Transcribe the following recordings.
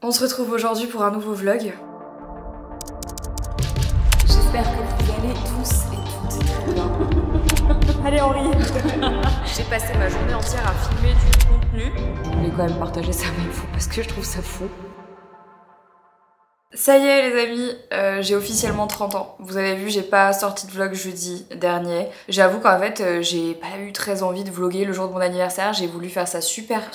On se retrouve aujourd'hui pour un nouveau vlog. J'espère que vous allez tous et toutes très bien. Allez Henri. J'ai passé ma journée entière à filmer du contenu. Je voulais quand même partager ça avec vous parce que je trouve ça fou. Ça y est les amis, j'ai officiellement 30 ans. Vous avez vu, j'ai pas sorti de vlog jeudi dernier. J'avoue qu'en fait, j'ai pas eu très envie de vlogger le jour de mon anniversaire. J'ai voulu faire ça super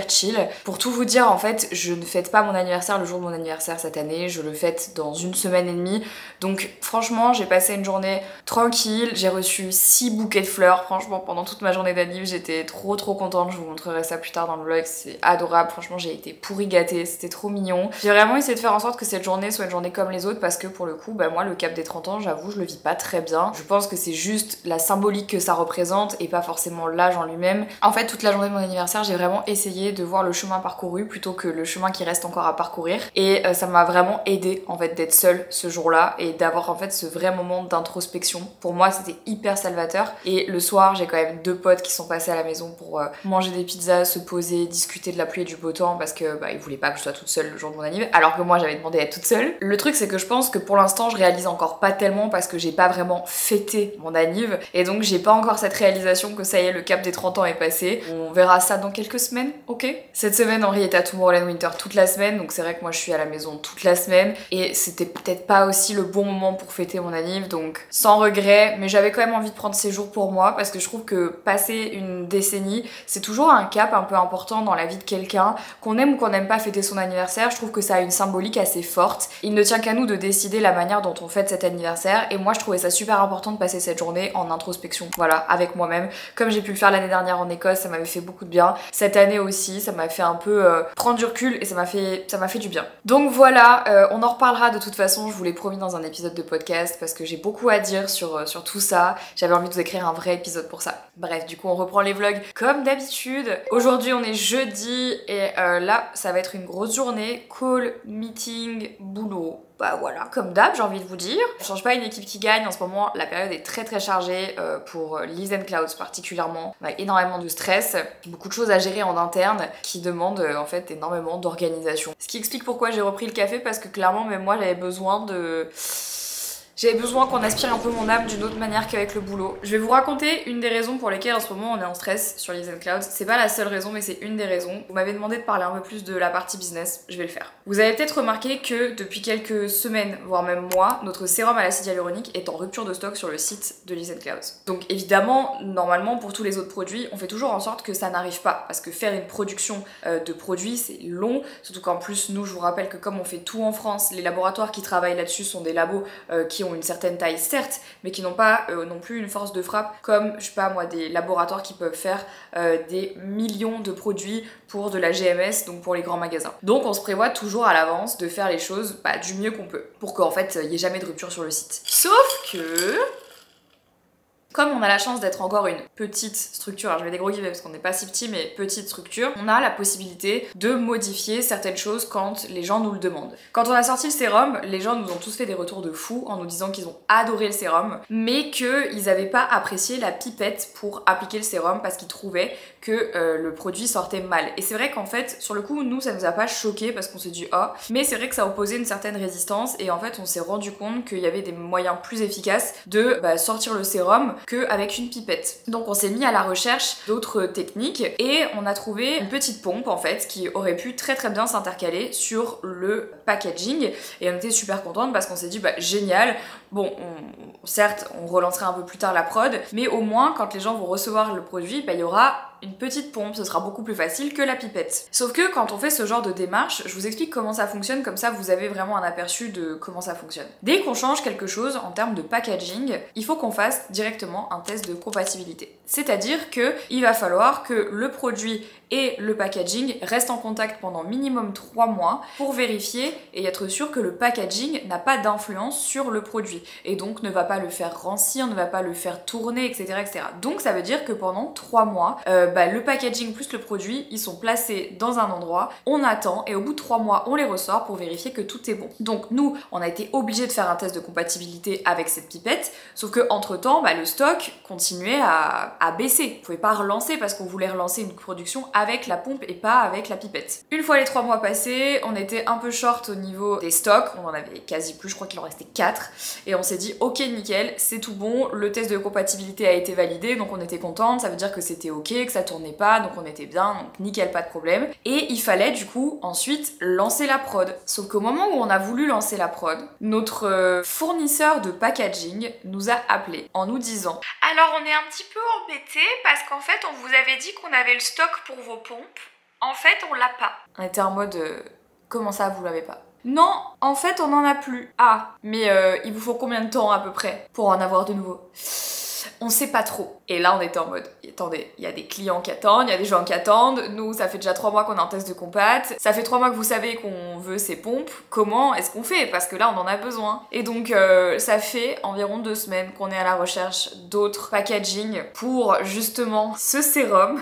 chill. Pour tout vous dire, en fait, je ne fête pas mon anniversaire le jour de mon anniversaire cette année. Je le fête dans une semaine et demie. Donc franchement, j'ai passé une journée tranquille. J'ai reçu 6 bouquets de fleurs. Franchement, pendant toute ma journée d'anniv, j'étais trop contente. Je vous montrerai ça plus tard dans le vlog. C'est adorable. Franchement, j'ai été pourri gâtée. C'était trop mignon. J'ai vraiment essayé de faire en sorte que cette journée soit une journée comme les autres parce que pour le coup, moi le cap des 30 ans, j'avoue, je le vis pas très bien. Je pense que c'est juste la symbolique que ça représente et pas forcément l'âge en lui-même. En fait, toute la journée de mon anniversaire, j'ai vraiment essayé de voir le chemin parcouru plutôt que le chemin qui reste encore à parcourir et ça m'a vraiment aidé en fait d'être seule ce jour-là et d'avoir en fait ce vrai moment d'introspection. Pour moi, c'était hyper salvateur et le soir, j'ai quand même 2 potes qui sont passés à la maison pour manger des pizzas, se poser, discuter de la pluie et du beau temps parce que ils voulaient pas que je sois toute seule le jour de mon anniversaire alors que moi j'avais demandé à être toute seule. Le truc c'est que je pense que pour l'instant je réalise encore pas tellement parce que j'ai pas vraiment fêté mon anniv et donc j'ai pas encore cette réalisation que ça y est, le cap des 30 ans est passé. On verra ça dans quelques semaines, ok? Cette semaine Henri était à Tomorrowland Winter toute la semaine, donc c'est vrai que moi je suis à la maison toute la semaine et c'était peut-être pas aussi le bon moment pour fêter mon anniv, donc sans regret, mais j'avais quand même envie de prendre ces jours pour moi parce que je trouve que passer une décennie c'est toujours un cap un peu important dans la vie de quelqu'un, qu'on aime ou qu'on n'aime pas fêter son anniversaire. Je trouve que ça a une symbolique assez forte. Il ne tient qu'à nous de décider la manière dont on fête cet anniversaire et moi je trouvais ça super important de passer cette journée en introspection, voilà, avec moi-même, comme j'ai pu le faire l'année dernière en Écosse. Ça m'avait fait beaucoup de bien. Cette année aussi, ça m'a fait un peu prendre du recul et ça m'a fait du bien. Donc voilà, on en reparlera de toute façon, je vous l'ai promis dans un épisode de podcast parce que j'ai beaucoup à dire sur tout ça. J'avais envie de vous écrire un vrai épisode pour ça. Bref, du coup on reprend les vlogs comme d'habitude. Aujourd'hui on est jeudi et là ça va être une grosse journée, call, meeting, boulot. Bah voilà, comme d'hab, j'ai envie de vous dire. Je change pas une équipe qui gagne, en ce moment la période est très chargée pour Liz & Clouds particulièrement. On a énormément de stress, beaucoup de choses à gérer en interne qui demandent en fait énormément d'organisation. Ce qui explique pourquoi j'ai repris le café parce que clairement même moi j'avais besoin qu'on aspire un peu mon âme d'une autre manière qu'avec le boulot. Je vais vous raconter une des raisons pour lesquelles en ce moment on est en stress sur Liz & Clouds. C'est pas la seule raison mais c'est une des raisons. Vous m'avez demandé de parler un peu plus de la partie business, je vais le faire. Vous avez peut-être remarqué que depuis quelques semaines, voire même mois, notre sérum à l'acide hyaluronique est en rupture de stock sur le site de Liz & Clouds. Donc évidemment, normalement pour tous les autres produits, on fait toujours en sorte que ça n'arrive pas parce que faire une production de produits c'est long, surtout qu'en plus nous je vous rappelle que comme on fait tout en France, les laboratoires qui travaillent là-dessus sont des labos qui ont une certaine taille certes, mais qui n'ont pas non plus une force de frappe comme, je sais pas moi, des laboratoires qui peuvent faire des millions de produits pour de la GMS, donc pour les grands magasins. Donc on se prévoit toujours à l'avance de faire les choses du mieux qu'on peut, pour qu'en fait il n'y ait jamais de rupture sur le site. Sauf que... comme on a la chance d'être encore une petite structure, alors je mets des gros guillemets parce qu'on n'est pas si petit, mais petite structure, on a la possibilité de modifier certaines choses quand les gens nous le demandent. Quand on a sorti le sérum, les gens nous ont tous fait des retours de fou en nous disant qu'ils ont adoré le sérum, mais qu'ils n'avaient pas apprécié la pipette pour appliquer le sérum parce qu'ils trouvaient que le produit sortait mal. Et c'est vrai qu'en fait, sur le coup, nous, ça nous a pas choqué parce qu'on s'est dit « ah », mais c'est vrai que ça opposait une certaine résistance et en fait, on s'est rendu compte qu'il y avait des moyens plus efficaces de sortir le sérum qu'avec une pipette. Donc on s'est mis à la recherche d'autres techniques et on a trouvé une petite pompe en fait qui aurait pu très bien s'intercaler sur le packaging et on était super contente parce qu'on s'est dit génial, bon certes on relancerait un peu plus tard la prod mais au moins quand les gens vont recevoir le produit il y aura une petite pompe, ce sera beaucoup plus facile que la pipette. Sauf que quand on fait ce genre de démarche, je vous explique comment ça fonctionne, comme ça vous avez vraiment un aperçu de comment ça fonctionne. Dès qu'on change quelque chose en termes de packaging, il faut qu'on fasse directement un test de compatibilité. C'est-à-dire que il va falloir que le produit et le packaging restent en contact pendant minimum 3 mois pour vérifier et être sûr que le packaging n'a pas d'influence sur le produit et donc ne va pas le faire rancir, ne va pas le faire tourner, etc. Donc ça veut dire que pendant 3 mois, le packaging plus le produit, ils sont placés dans un endroit, on attend et au bout de 3 mois, on les ressort pour vérifier que tout est bon. Donc nous, on a été obligés de faire un test de compatibilité avec cette pipette, sauf que entre temps, le stock continuait à baisser. On pouvait pas relancer parce qu'on voulait relancer une production avec la pompe et pas avec la pipette. Une fois les 3 mois passés, on était un peu short au niveau des stocks, on en avait quasi plus, je crois qu'il en restait 4, et on s'est dit ok nickel, c'est tout bon, le test de compatibilité a été validé, donc on était contente, ça veut dire que c'était ok, que ça tournait pas, donc on était bien, donc nickel, pas de problème. Et il fallait du coup ensuite lancer la prod. Sauf qu'au moment où on a voulu lancer la prod, notre fournisseur de packaging nous a appelé en nous disant alors on est un petit peu embêté parce qu'en fait on vous avait dit qu'on avait le stock pour vos pompes, en fait on l'a pas. On était en mode comment ça vous l'avez pas? Non, en fait on en a plus. Ah, mais il vous faut combien de temps à peu près pour en avoir de nouveau? On sait pas trop. Et là on était en mode, attendez, il y a des clients qui attendent, il y a des gens qui attendent, nous ça fait déjà 3 mois qu'on a un test de compat, ça fait 3 mois que vous savez qu'on veut ces pompes, comment est-ce qu'on fait? Parce que là on en a besoin. Et donc ça fait environ 2 semaines qu'on est à la recherche d'autres packaging pour justement ce sérum,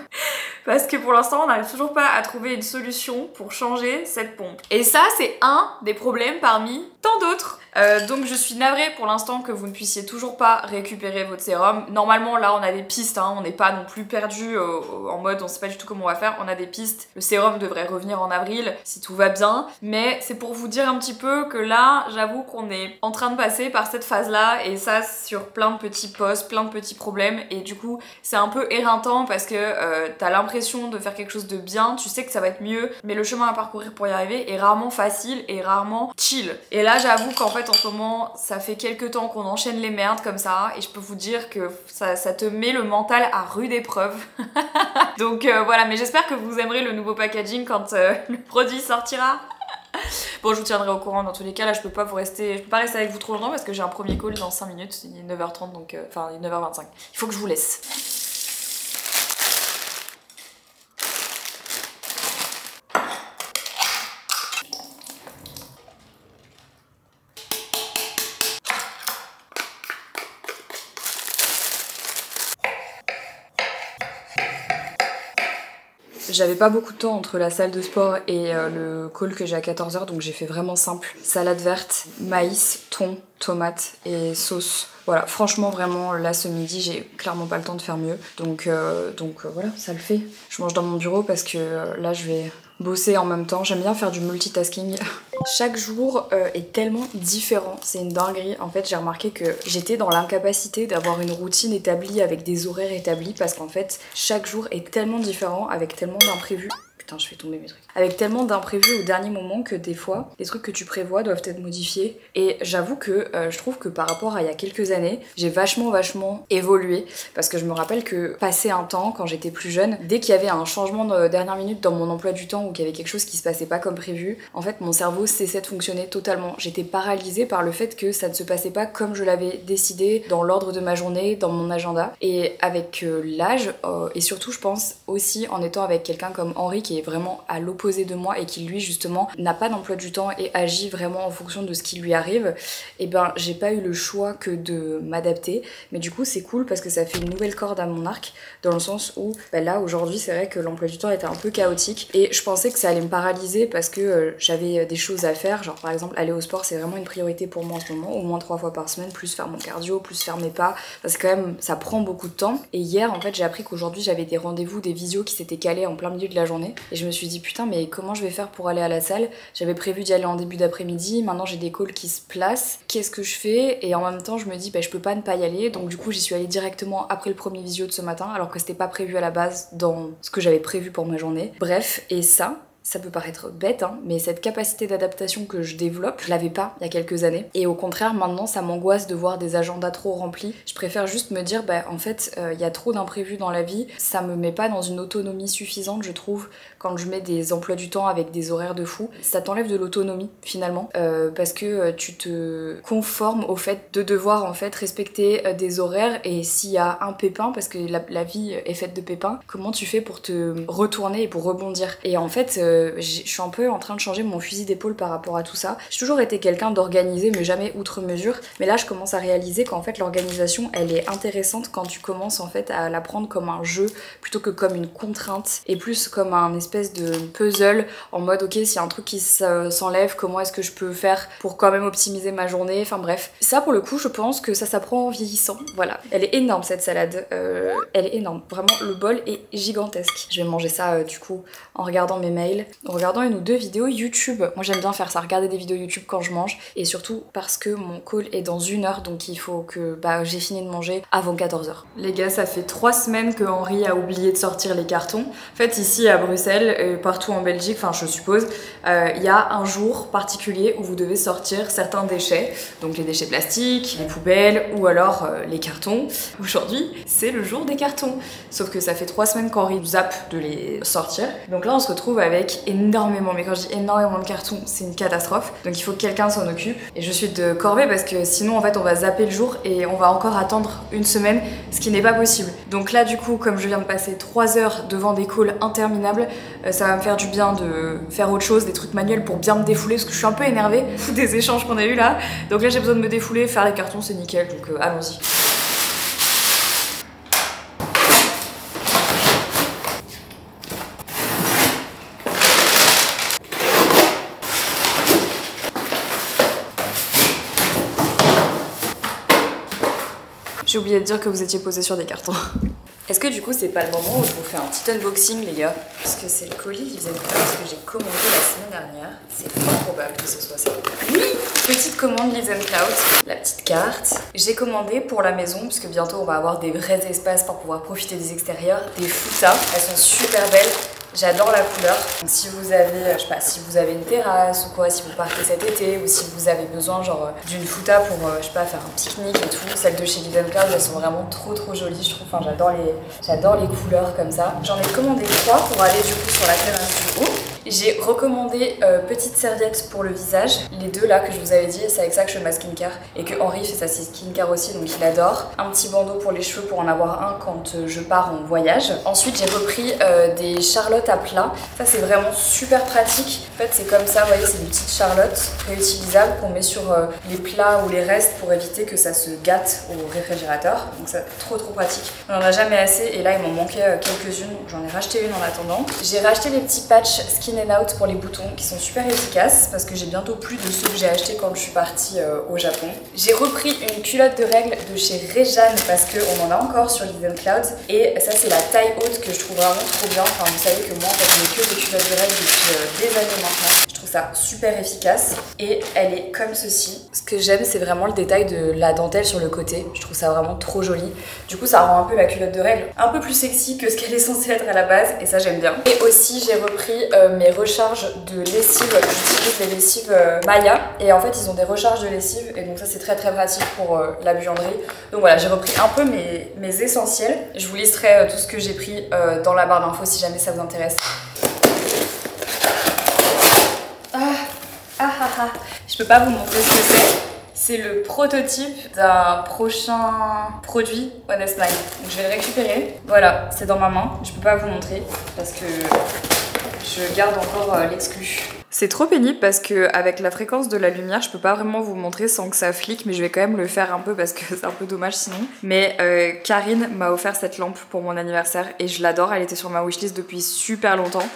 parce que pour l'instant on n'arrive toujours pas à trouver une solution pour changer cette pompe. Et ça c'est un des problèmes parmi tant d'autres. Donc je suis navrée pour l'instant que vous ne puissiez toujours pas récupérer votre sérum. Normalement là on a des pistes, hein, on n'est pas non plus perdu en mode on sait pas du tout comment on va faire, on a des pistes. Le sérum devrait revenir en avril si tout va bien, mais c'est pour vous dire un petit peu que là j'avoue qu'on est en train de passer par cette phase là, et ça sur plein de petits postes, plein de petits problèmes, et du coup c'est un peu éreintant parce que t'as l'impression de faire quelque chose de bien, tu sais que ça va être mieux, mais le chemin à parcourir pour y arriver est rarement facile et rarement chill. Et là j'avoue qu'en fait en ce moment ça fait quelques temps qu'on enchaîne les merdes comme ça, et je peux vous dire que ça te met le mental à rude épreuve. Donc voilà, mais j'espère que vous aimerez le nouveau packaging quand le produit sortira. Bon, je vous tiendrai au courant dans tous les cas. Là je peux pas rester avec vous trop longtemps parce que j'ai un premier call dans 5 minutes, il est 9h30 donc enfin 9h25. Il faut que je vous laisse. J'avais pas beaucoup de temps entre la salle de sport et le call que j'ai à 14h, donc j'ai fait vraiment simple. Salade verte, maïs, thon, tomate et sauce. Voilà, franchement vraiment là ce midi j'ai clairement pas le temps de faire mieux. Donc voilà, ça le fait. Je mange dans mon bureau parce que là je vais bosser en même temps. J'aime bien faire du multitasking. Chaque jour est tellement différent, c'est une dinguerie. En fait j'ai remarqué que j'étais dans l'incapacité d'avoir une routine établie avec des horaires établis, parce qu'en fait chaque jour est tellement différent avec tellement d'imprévus. Putain, je fais tomber mes trucs. Avec tellement d'imprévus au dernier moment que des fois, les trucs que tu prévois doivent être modifiés. Et j'avoue que je trouve que par rapport à il y a quelques années, j'ai vachement évolué. Parce que je me rappelle que passé un temps, quand j'étais plus jeune, dès qu'il y avait un changement de dernière minute dans mon emploi du temps ou qu'il y avait quelque chose qui se passait pas comme prévu, en fait mon cerveau cessait de fonctionner totalement. J'étais paralysée par le fait que ça ne se passait pas comme je l'avais décidé dans l'ordre de ma journée, dans mon agenda. Et avec l'âge, et surtout je pense aussi en étant avec quelqu'un comme Henri qui est vraiment à l'opposé de moi et qui lui justement n'a pas d'emploi du temps et agit vraiment en fonction de ce qui lui arrive, et ben j'ai pas eu le choix que de m'adapter. Mais du coup c'est cool parce que ça fait une nouvelle corde à mon arc, dans le sens où là aujourd'hui c'est vrai que l'emploi du temps était un peu chaotique et je pensais que ça allait me paralyser parce que j'avais des choses à faire, genre par exemple aller au sport c'est vraiment une priorité pour moi en ce moment, au moins 3 fois par semaine, plus faire mon cardio, plus faire mes pas, parce que quand même ça prend beaucoup de temps. Et hier en fait j'ai appris qu'aujourd'hui j'avais des rendez-vous, des visios qui s'étaient calés en plein milieu de la journée. Et je me suis dit putain mais comment je vais faire pour aller à la salle? J'avais prévu d'y aller en début d'après-midi, maintenant j'ai des calls qui se placent, qu'est-ce que je fais? Et en même temps je me dis je peux pas ne pas y aller, donc du coup j'y suis allée directement après le premier visio de ce matin alors que c'était pas prévu à la base dans ce que j'avais prévu pour ma journée. Bref, et ça peut paraître bête, hein, mais cette capacité d'adaptation que je développe, je l'avais pas il y a quelques années. Et au contraire, maintenant, ça m'angoisse de voir des agendas trop remplis. Je préfère juste me dire, en fait, il y a trop d'imprévus dans la vie. Ça me met pas dans une autonomie suffisante, je trouve, quand je mets des emplois du temps avec des horaires de fou. Ça t'enlève de l'autonomie, finalement, parce que tu te conformes au fait de devoir, en fait, respecter des horaires. Et s'il y a un pépin, parce que la vie est faite de pépins, comment tu fais pour te retourner et pour rebondir? Et en fait, je suis un peu en train de changer mon fusil d'épaule par rapport à tout ça. J'ai toujours été quelqu'un d'organisé mais jamais outre mesure, mais là je commence à réaliser qu'en fait l'organisation elle est intéressante quand tu commences en fait à la prendre comme un jeu plutôt que comme une contrainte et plus comme un espèce de puzzle en mode ok s'il y a un truc qui s'enlève, comment est-ce que je peux faire pour quand même optimiser ma journée, enfin bref. Ça pour le coup je pense que ça s'apprend en vieillissant, voilà. Elle est énorme cette salade, elle est énorme, vraiment le bol est gigantesque. Je vais manger ça du coup en regardant mes mails, en regardant une ou deux vidéos YouTube. Moi j'aime bien faire ça, regarder des vidéos YouTube quand je mange et surtout parce que mon call est dans 1 heure donc il faut que j'ai fini de manger avant 14 h. Les gars, ça fait 3 semaines que Henri a oublié de sortir les cartons. En fait ici à Bruxelles et partout en Belgique, enfin je suppose, il y a un jour particulier où vous devez sortir certains déchets, donc les déchets plastiques, les poubelles ou alors les cartons. Aujourd'hui c'est le jour des cartons, sauf que ça fait 3 semaines qu'Henri zappe de les sortir. Donc là on se retrouve avec énormément, mais quand je dis énormément de cartons c'est une catastrophe, donc il faut que quelqu'un s'en occupe et je suis de corvée parce que sinon en fait on va zapper le jour et on va encore attendre une semaine, ce qui n'est pas possible. Donc là du coup comme je viens de passer 3 heures devant des calls interminables, ça va me faire du bien de faire autre chose, des trucs manuels pour bien me défouler parce que je suis un peu énervée des échanges qu'on a eu là. Donc là j'ai besoin de me défouler, faire les cartons c'est nickel, donc allons-y. J'ai oublié de dire que vous étiez posé sur des cartons. Est-ce que du coup c'est pas le moment où je vous fais un petit unboxing les gars? Parce que c'est le colis Live & Cloud que j'ai commandé la semaine dernière. C'est pas probable que ce soit ça. Oui! Petite commande Live & Cloud, la petite carte. J'ai commandé pour la maison puisque bientôt on va avoir des vrais espaces pour pouvoir profiter des extérieurs. Des foutas, elles sont super belles. J'adore la couleur. Donc si vous avez, je sais pas, si vous avez une terrasse ou quoi, si vous partez cet été ou si vous avez besoin genre d'une fouta pour, je sais pas, faire un pique-nique et tout, celles de chez Live & Cloud, elles sont vraiment trop jolies, je trouve. Enfin, j'adore les couleurs comme ça. J'en ai commandé 3 pour aller du coup sur la terrasse du haut. J'ai recommandé petite serviette pour le visage, les deux là que je vous avais dit, c'est avec ça que je fais ma skincare et que Henri fait sa skincare aussi donc il adore. Un petit bandeau pour les cheveux pour en avoir un quand je pars en voyage. Ensuite j'ai repris des charlottes à plat, ça c'est vraiment super pratique. En fait c'est comme ça, vous voyez c'est des petites charlottes réutilisables qu'on met sur les plats ou les restes pour éviter que ça se gâte au réfrigérateur. Donc c'est trop pratique. On en a jamais assez et là il m'en manquait quelques-unes, j'en ai racheté une en attendant. J'ai racheté les petits patchs Skin and Out pour les boutons qui sont super efficaces parce que j'ai bientôt plus de ceux que j'ai achetés quand je suis partie au Japon. J'ai repris une culotte de règles de chez Réjeanne parce qu'on en a encore sur Live & Cloud et ça c'est la taille haute que je trouve vraiment trop bien. Enfin vous savez que moi en fait je mets que des culottes de règles depuis des années maintenant. Je trouve ça super efficace et elle est comme ceci. Ce que j'aime c'est vraiment le détail de la dentelle sur le côté. Je trouve ça vraiment trop joli. Du coup ça rend un peu la culotte de règles un peu plus sexy que ce qu'elle est censée être à la base et ça j'aime bien. Et aussi j'ai repris mes recharges de lessive. J'utilise des lessives Maya et en fait ils ont des recharges de lessive et donc ça c'est très pratique pour la buanderie. Donc voilà j'ai repris un peu mes essentiels. Je vous listerai tout ce que j'ai pris dans la barre d'infos si jamais ça vous intéresse. Je peux pas vous montrer ce que c'est. C'est le prototype d'un prochain produit Honest 9. Donc je vais le récupérer. Voilà, c'est dans ma main. Je peux pas vous montrer parce que je garde encore l'exclu. C'est trop pénible parce que avec la fréquence de la lumière, je peux pas vraiment vous montrer sans que ça flique, mais je vais quand même le faire un peu parce que c'est un peu dommage sinon. Mais Karine m'a offert cette lampe pour mon anniversaire et je l'adore. Elle était sur ma wishlist depuis super longtemps.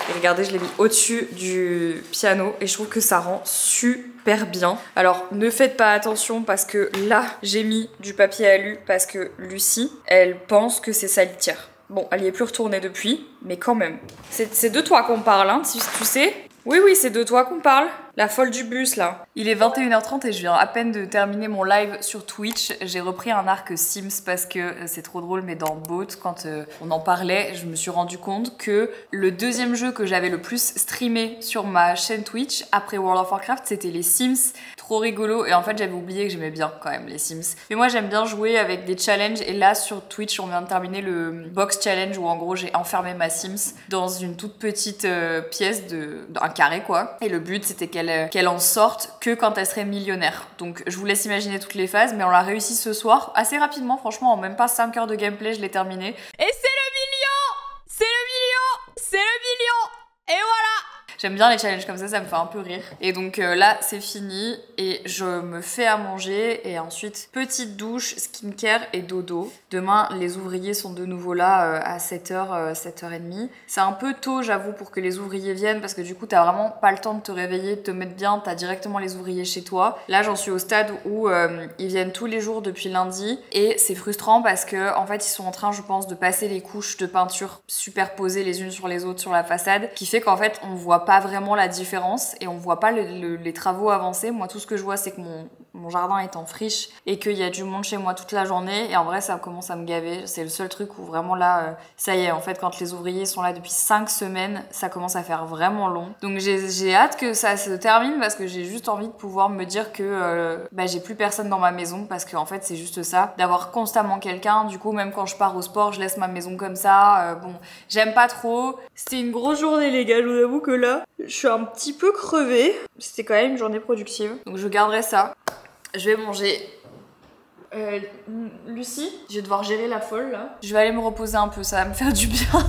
Et regardez, je l'ai mis au-dessus du piano et je trouve que ça rend super bien. Alors ne faites pas attention parce que là, j'ai mis du papier alu parce que Lucie, elle pense que c'est sa litière. Bon, elle y est plus retournée depuis, mais quand même. C'est de toi qu'on parle, hein, tu sais. Oui, c'est de toi qu'on parle. La folle du bus, là. Il est 21h30 et je viens à peine de terminer mon live sur Twitch. J'ai repris un arc Sims parce que c'est trop drôle, mais dans Boat, quand on en parlait, je me suis rendu compte que le deuxième jeu que j'avais le plus streamé sur ma chaîne Twitch, après World of Warcraft, c'était les Sims. Trop rigolo. Et en fait, j'avais oublié que j'aimais bien quand même les Sims. Mais moi, j'aime bien jouer avec des challenges. Et là, sur Twitch, on vient de terminer le box challenge où en gros, j'ai enfermé ma Sims dans une toute petite pièce d'un carré, quoi. Et le but, c'était qu'elle en sorte que quand elle serait millionnaire. Donc je vous laisse imaginer toutes les phases, mais on l'a réussi ce soir assez rapidement, franchement, en même pas 5 heures de gameplay, je l'ai terminé. Et c'est le million! C'est le million! C'est le million! Et voilà! J'aime bien les challenges comme ça me fait un peu rire. Et donc là, c'est fini et je me fais à manger et ensuite petite douche, skincare et dodo. Demain, les ouvriers sont de nouveau là à 7h, 7h30. C'est un peu tôt, j'avoue, pour que les ouvriers viennent parce que du coup, t'as vraiment pas le temps de te réveiller, de te mettre bien, t'as directement les ouvriers chez toi. Là, j'en suis au stade où ils viennent tous les jours depuis lundi et c'est frustrant parce que en fait, ils sont en train, je pense, de passer les couches de peinture superposées les unes sur les autres sur la façade, qui fait qu'en fait, on voit pas vraiment la différence et on voit pas les travaux avancer. Moi, tout ce que je vois, c'est que mon jardin est en friche et qu'il y a du monde chez moi toute la journée et en vrai ça commence à me gaver. C'est le seul truc où vraiment là ça y est, en fait quand les ouvriers sont là depuis 5 semaines, ça commence à faire vraiment long. Donc j'ai hâte que ça se termine parce que j'ai juste envie de pouvoir me dire que j'ai plus personne dans ma maison parce que en fait c'est juste ça, d'avoir constamment quelqu'un. Du coup même quand je pars au sport, je laisse ma maison comme ça. Bon, j'aime pas trop. C'était une grosse journée les gars, je vous avoue que là, je suis un petit peu crevée. C'était quand même une journée productive. Donc je garderai ça. Je vais manger. Lucie, je vais devoir gérer la folle là. Je vais aller me reposer un peu, ça va me faire du bien.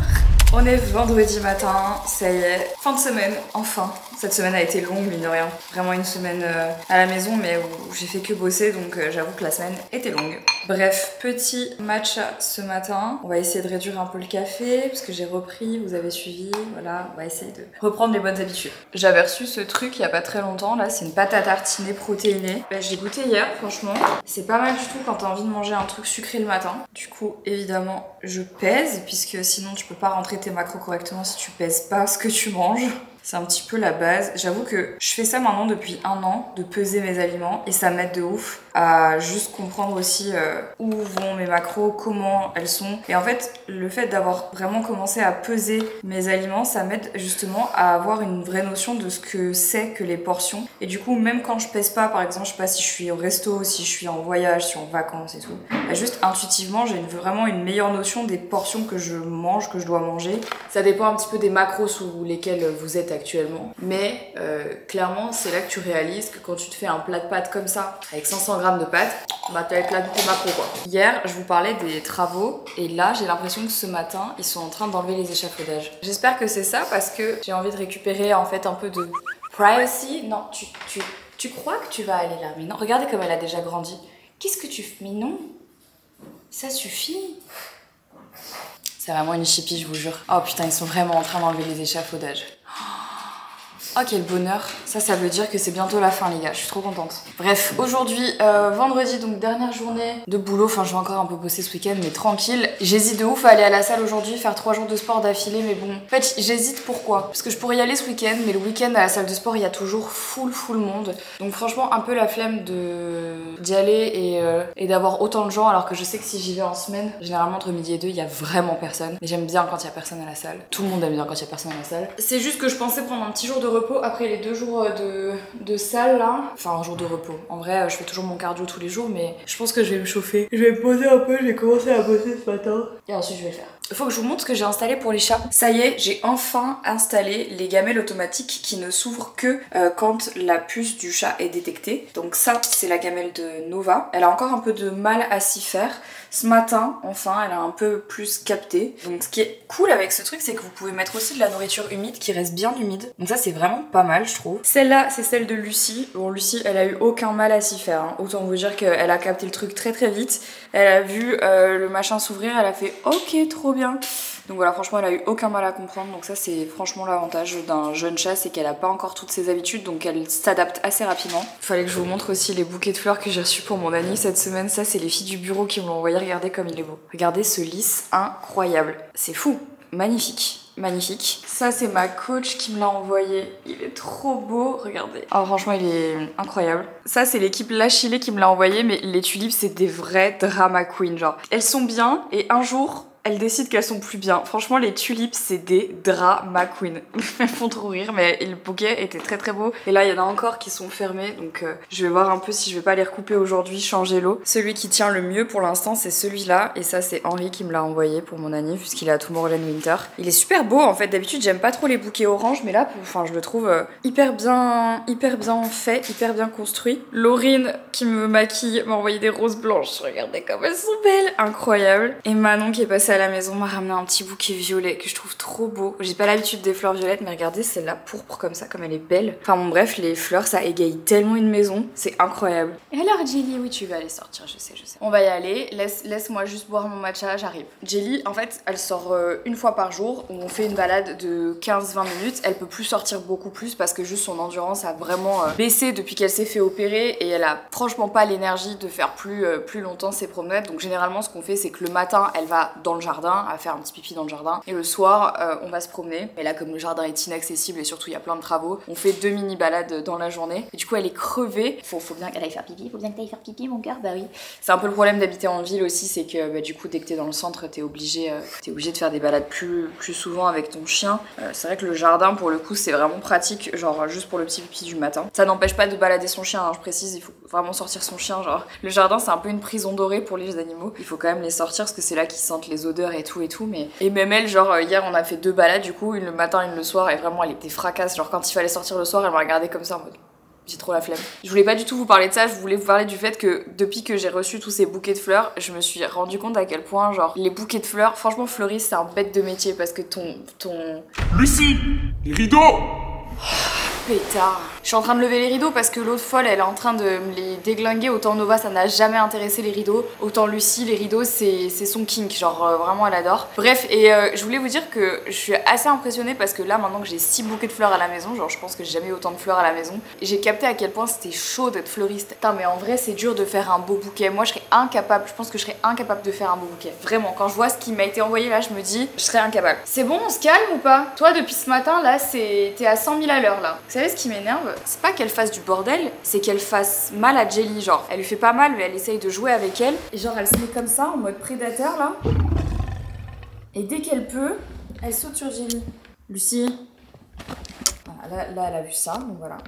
On est vendredi matin, ça y est, fin de semaine, enfin. Cette semaine a été longue, mine de rien. Vraiment une semaine à la maison, mais où j'ai fait que bosser, donc j'avoue que la semaine était longue. Bref, petit matcha ce matin. On va essayer de réduire un peu le café, parce que j'ai repris, vous avez suivi, voilà. On va essayer de reprendre les bonnes habitudes. J'avais reçu ce truc il y a pas très longtemps, là, c'est une pâte à tartiner protéinée. Je l'ai goûté hier, franchement. C'est pas mal du tout quand t'as envie de manger un truc sucré le matin. Du coup, évidemment, je pèse, puisque sinon tu peux pas rentrer tes macros correctement si tu pèses pas ce que tu manges. C'est un petit peu la base. J'avoue que je fais ça maintenant depuis 1 an, de peser mes aliments, et ça m'aide de ouf à juste comprendre aussi où vont mes macros, comment elles sont. Et en fait, le fait d'avoir vraiment commencé à peser mes aliments, ça m'aide justement à avoir une vraie notion de ce que c'est que les portions. Et du coup, même quand je pèse pas, par exemple, je sais pas si je suis au resto, si je suis en voyage, si je suis en vacances et tout, juste intuitivement, j'ai vraiment une meilleure notion des portions que je mange, que je dois manger. Ça dépend un petit peu des macros sous lesquels vous êtes actuellement, mais clairement c'est là que tu réalises que quand tu te fais un plat de pâtes comme ça avec 500 grammes de pâtes, bah t'as le plat de tes macros quoi. Hier je vous parlais des travaux et là j'ai l'impression que ce matin ils sont en train d'enlever les échafaudages. J'espère que c'est ça parce que j'ai envie de récupérer en fait un peu de privacy. Non, tu crois que tu vas aller là, mais non, regardez comme elle a déjà grandi. Qu'est-ce que tu fais? Mais non, ça suffit. C'est vraiment une chipie, je vous jure. Oh putain, ils sont vraiment en train d'enlever les échafaudages. Oh quel bonheur, ça veut dire que c'est bientôt la fin les gars, je suis trop contente. Bref, aujourd'hui, vendredi, donc dernière journée de boulot, enfin je vais encore un peu bosser ce week-end mais tranquille. J'hésite de ouf à aller à la salle aujourd'hui, faire 3 jours de sport d'affilée, mais bon, en fait j'hésite pourquoi? Parce que je pourrais y aller ce week-end, mais le week-end à la salle de sport il y a toujours full monde. Donc franchement un peu la flemme d'y aller et d'avoir autant de gens, alors que je sais que si j'y vais en semaine, généralement entre midi et 2 il y a vraiment personne. Mais j'aime bien quand il y a personne à la salle, tout le monde aime bien quand il y a personne à la salle. C'est juste que je pensais prendre un petit jour de repos après les 2 jours de salle là. Enfin un jour de repos. En vrai je fais toujours mon cardio tous les jours, mais je pense que je vais me chauffer. Je vais me poser un peu, je vais commencer à bosser ce matin. Et ensuite je vais le faire. Il faut que je vous montre ce que j'ai installé pour les chats. Ça y est, j'ai enfin installé les gamelles automatiques qui ne s'ouvrent que quand la puce du chat est détectée. Donc ça, c'est la gamelle de Nova. Elle a encore un peu de mal à s'y faire. Ce matin, enfin, elle a un peu plus capté. Donc ce qui est cool avec ce truc, c'est que vous pouvez mettre aussi de la nourriture humide qui reste bien humide. Donc ça, c'est vraiment pas mal, je trouve. Celle-là, c'est celle de Lucie. Bon, Lucie, elle a eu aucun mal à s'y faire. Hein. Autant vous dire qu'elle a capté le truc très vite. Elle a vu le machin s'ouvrir, elle a fait « Ok, trop bien ». Donc voilà, franchement, elle a eu aucun mal à comprendre. Donc ça, c'est franchement l'avantage d'un jeune chat, c'est qu'elle a pas encore toutes ses habitudes, donc elle s'adapte assez rapidement. Il fallait que je vous montre aussi les bouquets de fleurs que j'ai reçus pour mon anniv cette semaine. Ça, c'est les filles du bureau qui me l'ont envoyé. Regardez comme il est beau. Regardez ce lys incroyable. C'est fou. Magnifique. Magnifique. Ça, c'est ma coach qui me l'a envoyé. Il est trop beau, regardez. Oh, franchement, il est incroyable. Ça, c'est l'équipe La Chilée qui me l'a envoyé, mais les tulipes, c'est des vrais drama queens, genre. Elles sont bien, et un jour, elles décident qu'elles sont plus bien. Franchement, les tulipes, c'est des drama queens. Elles font trop rire, mais le bouquet était très beau. Et là, il y en a encore qui sont fermés, donc je vais voir un peu si je vais pas les recouper aujourd'hui, changer l'eau. Celui qui tient le mieux pour l'instant, c'est celui-là. Et ça, c'est Henri qui me l'a envoyé pour mon anniv, puisqu'il est à Tomorrowland Winter. Il est super beau, en fait. D'habitude, j'aime pas trop les bouquets orange, mais là, enfin, je le trouve hyper bien fait, hyper bien construit. Laurine, qui me maquille, m'a envoyé des roses blanches. Regardez comme elles sont belles. Incroyable. Et Manon, qui est passée à à la maison m'a ramené un petit bouquet violet que je trouve trop beau. J'ai pas l'habitude des fleurs violettes, mais regardez celle-là pourpre comme ça, comme elle est belle. Enfin bon bref, les fleurs ça égaye tellement une maison, c'est incroyable. Et alors Jelly, oui tu vas aller sortir, je sais. On va y aller, laisse-moi juste boire mon matcha, j'arrive. Jelly en fait elle sort une fois par jour où on fait une balade de 15-20 minutes. Elle peut plus sortir beaucoup plus parce que juste son endurance a vraiment baissé depuis qu'elle s'est fait opérer et elle a franchement pas l'énergie de faire plus longtemps ses promenades. Donc généralement ce qu'on fait c'est que le matin elle va dans le jardin à faire un petit pipi dans le jardin et le soir on va se promener. Et là comme le jardin est inaccessible et surtout il y a plein de travaux, on fait 2 mini balades dans la journée. Et du coup elle est crevée. Faut bien qu'elle aille faire pipi, faut bien que t'ailles faire pipi mon cœur, bah oui. C'est un peu le problème d'habiter en ville aussi, c'est que bah, du coup dès que t'es dans le centre t'es obligé de faire des balades plus souvent avec ton chien. C'est vrai que le jardin pour le coup c'est vraiment pratique, genre juste pour le petit pipi du matin. Ça n'empêche pas de balader son chien, hein, je précise, il faut vraiment sortir son chien, genre le jardin c'est un peu une prison dorée pour les animaux. Il faut quand même les sortir parce que c'est là qu'ils sentent les odeurs et tout mais... Et même elle, genre hier on a fait 2 balades du coup, une le matin, une le soir et vraiment elle était fracasse, genre quand il fallait sortir le soir elle m'a regardé comme ça en mode... J'ai trop la flemme. Je voulais pas du tout vous parler de ça, je voulais vous parler du fait que depuis que j'ai reçu tous ces bouquets de fleurs, je me suis rendu compte à quel point genre les bouquets de fleurs, franchement fleuriste c'est un bête de métier parce que ton... Lucie, les rideaux! Pétard. Je suis en train de lever les rideaux parce que l'autre folle elle est en train de me les déglinguer. Autant Nova ça n'a jamais intéressé les rideaux, autant Lucie les rideaux c'est son kink, genre vraiment elle adore. Bref et je voulais vous dire que je suis assez impressionnée parce que là maintenant que j'ai 6 bouquets de fleurs à la maison, genre je pense que j'ai jamais eu autant de fleurs à la maison, j'ai capté à quel point c'était chaud d'être fleuriste. Putain mais en vrai c'est dur de faire un beau bouquet, moi je serais incapable, je pense que je serais incapable de faire un beau bouquet. Vraiment quand je vois ce qui m'a été envoyé là je me dis je serais incapable. C'est bon on se calme ou pas? Toi depuis ce matin là t'es à 100 000 à l'heure là. Vous savez ce qui m'énerve? C'est pas qu'elle fasse du bordel, c'est qu'elle fasse mal à Jelly, genre elle lui fait pas mal mais elle essaye de jouer avec elle et genre elle se met comme ça en mode prédateur là et dès qu'elle peut elle saute sur Jelly. Lucie, voilà, là elle a vu ça donc voilà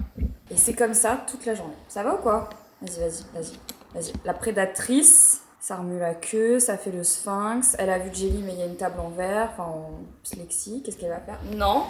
et c'est comme ça toute la journée. Ça va ou quoi? Vas-y. La prédatrice, ça remue la queue, ça fait le sphinx. Elle a vu Jelly mais il y a une table en verre, enfin en plexi. Qu'est-ce qu'elle va faire? Non.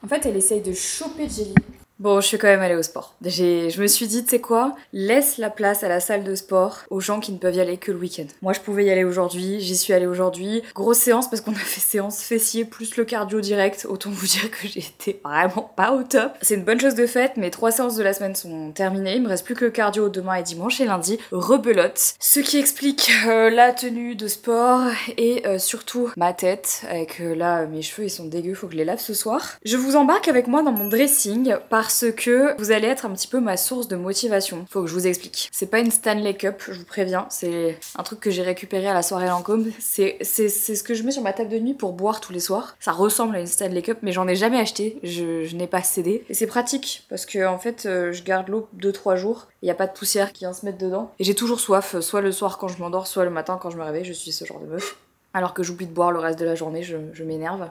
En fait elle essaye de choper Jelly. Bon, je suis quand même allée au sport. Je me suis dit, tu sais quoi, laisse la place à la salle de sport aux gens qui ne peuvent y aller que le week-end. Moi, je pouvais y aller aujourd'hui, j'y suis allée aujourd'hui. Grosse séance parce qu'on a fait séance fessier plus le cardio direct. Autant vous dire que j'étais vraiment pas au top. C'est une bonne chose de fait, mes 3 séances de la semaine sont terminées. Il me reste plus que le cardio demain et dimanche et lundi. Rebelote. Ce qui explique la tenue de sport et surtout ma tête. Avec là, mes cheveux, ils sont dégueux, faut que je les lave ce soir. Je vous embarque avec moi dans mon dressing parce que vous allez être un petit peu ma source de motivation. Faut que je vous explique. C'est pas une Stanley Cup, je vous préviens. C'est un truc que j'ai récupéré à la soirée Lancôme. C'est ce que je mets sur ma table de nuit pour boire tous les soirs. Ça ressemble à une Stanley Cup, mais j'en ai jamais acheté. Je n'ai pas cédé. Et c'est pratique parce que en fait, je garde l'eau 2-3 jours. Il y a pas de poussière qui vient se mettre dedans. Et j'ai toujours soif, soit le soir quand je m'endors, soit le matin quand je me réveille. Je suis ce genre de meuf. Alors que j'oublie de boire le reste de la journée, je m'énerve.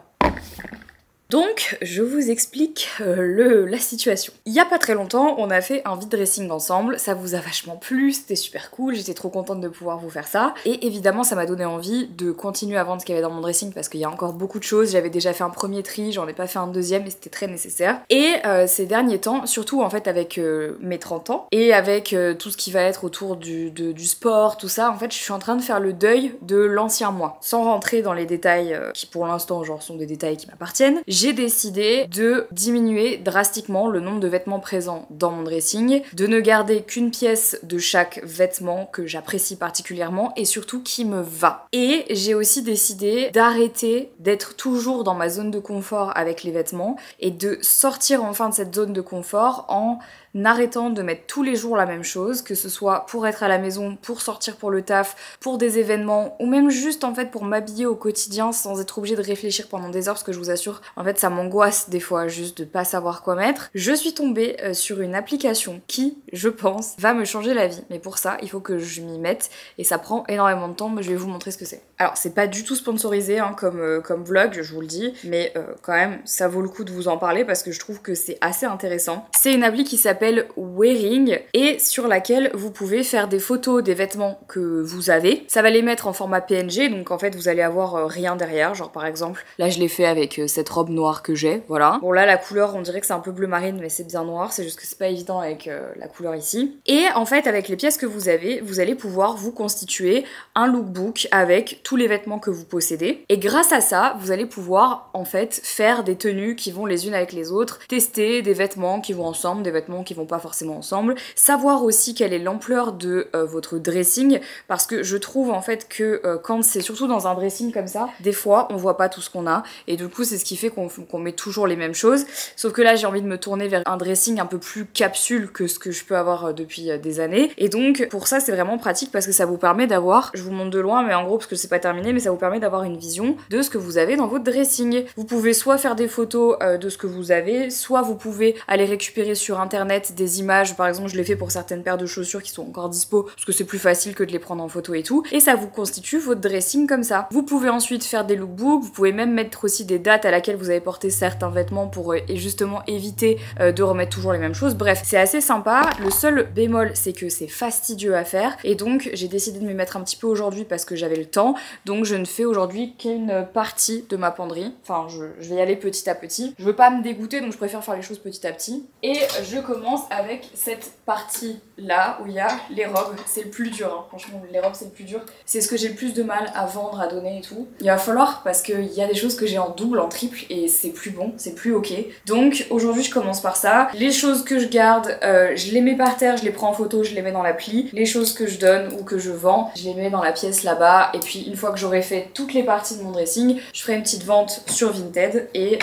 Donc, je vous explique la situation. Il y a pas très longtemps, on a fait un vide dressing ensemble, ça vous a vachement plu, c'était super cool, j'étais trop contente de pouvoir vous faire ça. Et évidemment, ça m'a donné envie de continuer à vendre ce qu'il y avait dans mon dressing parce qu'il y a encore beaucoup de choses. J'avais déjà fait un premier tri, j'en ai pas fait un deuxième et c'était très nécessaire. Et ces derniers temps, surtout en fait avec mes 30 ans et avec tout ce qui va être autour du sport, tout ça, en fait, je suis en train de faire le deuil de l'ancien moi. Sans rentrer dans les détails qui pour l'instant genre sont des détails qui m'appartiennent. J'ai décidé de diminuer drastiquement le nombre de vêtements présents dans mon dressing, de ne garder qu'une pièce de chaque vêtement que j'apprécie particulièrement et surtout qui me va. Et j'ai aussi décidé d'arrêter d'être toujours dans ma zone de confort avec les vêtements et de sortir enfin de cette zone de confort en arrêtant de mettre tous les jours la même chose, que ce soit pour être à la maison, pour sortir pour le taf, pour des événements, ou même juste en fait pour m'habiller au quotidien sans être obligée de réfléchir pendant des heures, parce que je vous assure, en fait ça m'angoisse des fois juste de pas savoir quoi mettre. Je suis tombée sur une application qui, je pense, va me changer la vie. Mais pour ça, il faut que je m'y mette, et ça prend énormément de temps, mais je vais vous montrer ce que c'est. Alors c'est pas du tout sponsorisé hein, comme vlog, je vous le dis, mais quand même ça vaut le coup de vous en parler parce que je trouve que c'est assez intéressant. C'est une appli qui s'appelle s'appelle Wearing et sur laquelle vous pouvez faire des photos des vêtements que vous avez. Ça va les mettre en format PNG, donc en fait vous allez avoir rien derrière, genre par exemple, là je l'ai fait avec cette robe noire que j'ai, voilà. Bon là la couleur on dirait que c'est un peu bleu marine mais c'est bien noir, c'est juste que c'est pas évident avec la couleur ici. Et en fait avec les pièces que vous avez, vous allez pouvoir vous constituer un lookbook avec tous les vêtements que vous possédez. Et grâce à ça, vous allez pouvoir en fait faire des tenues qui vont les unes avec les autres, tester des vêtements qui vont ensemble, des vêtements qui vont pas forcément ensemble, savoir aussi quelle est l'ampleur de votre dressing, parce que je trouve en fait que quand c'est surtout dans un dressing comme ça, des fois on voit pas tout ce qu'on a, et du coup c'est ce qui fait qu'on met toujours les mêmes choses, sauf que là j'ai envie de me tourner vers un dressing un peu plus capsule que ce que je peux avoir depuis des années, et donc pour ça c'est vraiment pratique parce que ça vous permet d'avoir, je vous montre de loin mais en gros parce que c'est pas terminé, mais ça vous permet d'avoir une vision de ce que vous avez dans votre dressing. Vous pouvez soit faire des photos de ce que vous avez, soit vous pouvez aller récupérer sur internet des images, par exemple je l'ai fait pour certaines paires de chaussures qui sont encore dispo parce que c'est plus facile que de les prendre en photo et tout, et ça vous constitue votre dressing comme ça. Vous pouvez ensuite faire des lookbooks, vous pouvez même mettre aussi des dates à laquelle vous avez porté certains vêtements pour justement éviter de remettre toujours les mêmes choses. Bref, c'est assez sympa. Le seul bémol c'est que c'est fastidieux à faire et donc j'ai décidé de m'y mettre un petit peu aujourd'hui parce que j'avais le temps, donc je ne fais aujourd'hui qu'une partie de ma penderie, enfin je vais y aller petit à petit, je veux pas me dégoûter donc je préfère faire les choses petit à petit, et je commence avec cette partie là où il y a les robes. C'est le plus dur hein. Franchement les robes c'est le plus dur, c'est ce que j'ai le plus de mal à vendre, à donner et tout. Il va falloir parce qu'il y a des choses que j'ai en double, en triple et c'est plus bon, c'est plus ok, donc aujourd'hui je commence par ça. Les choses que je garde, je les mets par terre, je les prends en photo, je les mets dans l'appli. Les choses que je donne ou que je vends, je les mets dans la pièce là-bas, et puis une fois que j'aurai fait toutes les parties de mon dressing, je ferai une petite vente sur Vinted. Et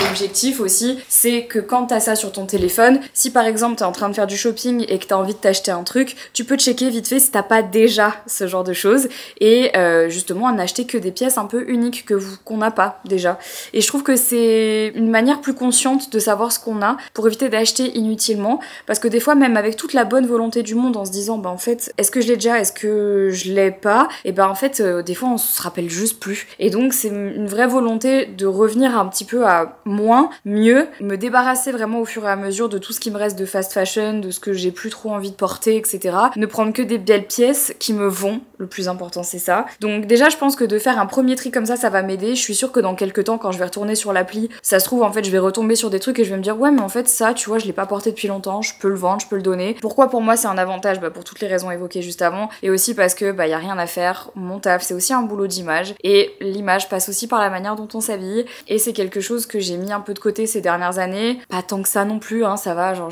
l'objectif aussi c'est que quand t'as ça sur ton téléphone, si par exemple t'es en train de faire du shopping et que t'as envie de t'acheter un truc, tu peux checker vite fait si t'as pas déjà ce genre de choses et justement en acheter que des pièces un peu uniques qu'on n'a pas déjà. Et je trouve que c'est une manière plus consciente de savoir ce qu'on a pour éviter d'acheter inutilement, parce que des fois même avec toute la bonne volonté du monde en se disant bah en fait est-ce que je l'ai déjà, est-ce que je l'ai pas, et ben en fait des fois on se rappelle juste plus, et donc c'est une vraie volonté de revenir un petit peu à moins, mieux, me débarrasser vraiment au fur et à mesure de tout ce qui me reste de fast fashion, de ce que j'ai plus trop envie de porter, etc. Ne prendre que des belles pièces qui me vont, le plus important c'est ça. Donc déjà je pense que de faire un premier tri comme ça va m'aider. Je suis sûre que dans quelques temps quand je vais retourner sur l'appli, ça se trouve en fait je vais retomber sur des trucs et je vais me dire ouais mais en fait ça tu vois je l'ai pas porté depuis longtemps, je peux le vendre, je peux le donner. Pourquoi pour moi c'est un avantage? Bah pour toutes les raisons évoquées juste avant, et aussi parce que bah y a rien à faire, mon taf c'est aussi un boulot d'image, et l'image passe aussi par la manière dont on s'habille, et c'est quelque chose que j'ai mis un peu de côté ces dernières années, pas tant que ça non plus hein, ça va, genre